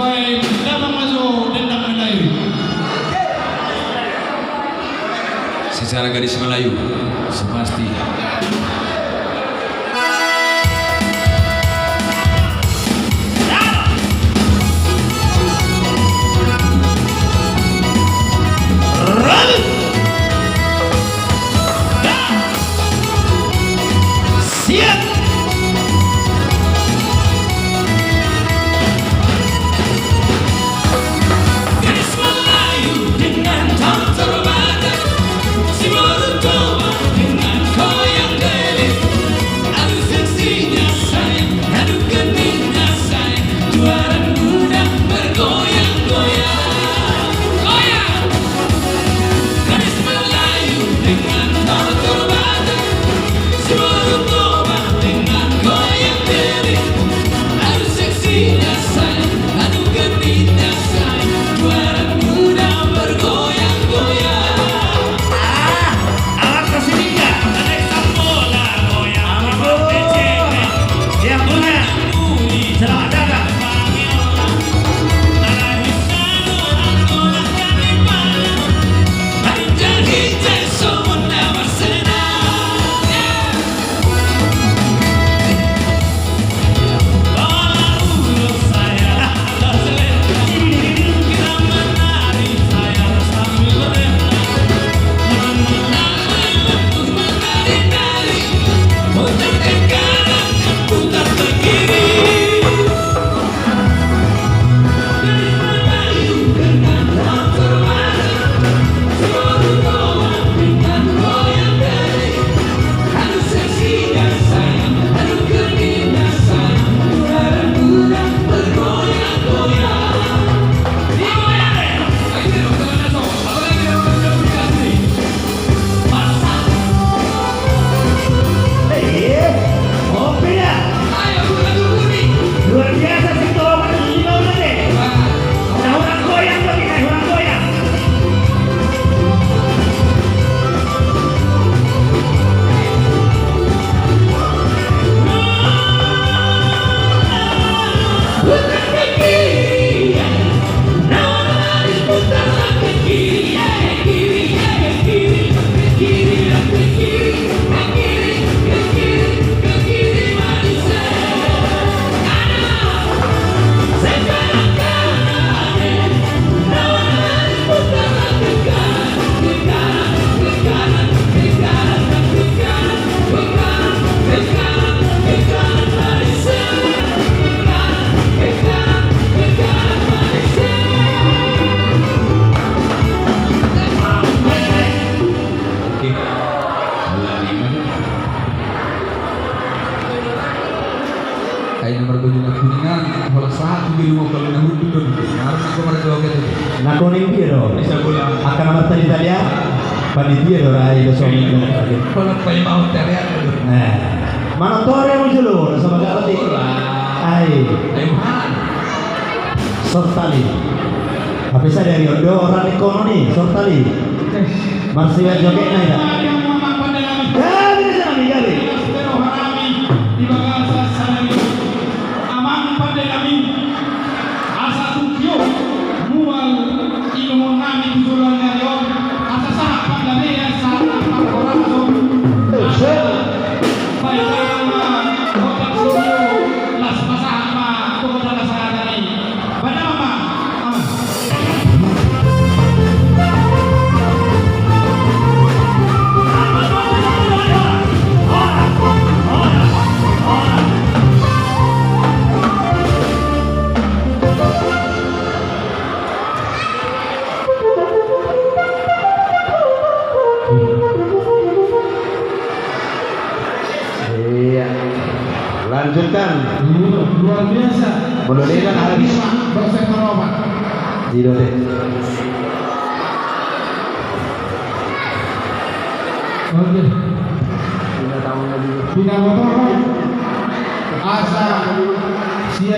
sebagai dalam masuk dendam Melayu. Secara garis Melayu, sepasti. Siap. Garis Melayu dengan tom terbata, si Morutoba dengan goyang gelis, adu seksinya sayang, adu genitnya sayang, juara muda bergoyang-goyang, goyang. Garis Melayu dengan tom terbata, si Morutoba dengan goyang gelis, adu seksinya sayang, adu genitnya sayang, juara muda bergoyang-goyang. Alat kesini nggak? Ada sambola goyang, apa cewek yang punya selamat datang. Kayak nomor kunjungan kuningan, kalau satu di rumah kalau nak hudu tu, harus aku mereka gitu. Nak kuning dia doh. Bisa pulang. Akan nama tadi tadi ya. Panitia doh rai doh suami doh. Kalau pengen mau teriak tu. Nah, mana tu orang muncul doh sama kali. Ai. Emang. Sortali. Apa saya dari orang ekonomi Sortali. Masih ada joget naik tak? Ya, bisa kami kali. Di bagasa sanari amang pada kami asa tukio mual ilmu nami tujuan ngayon asa sah pada dia saat orang so baik nama otak studio las pasah ma kota las hari pada mama Iya. Lanjutkan. luar biasa. Mudah-mudahan habis. Proses perobat. Tidak deh. Oke. Tidak tahu lagi. Tidak motor. Asa sia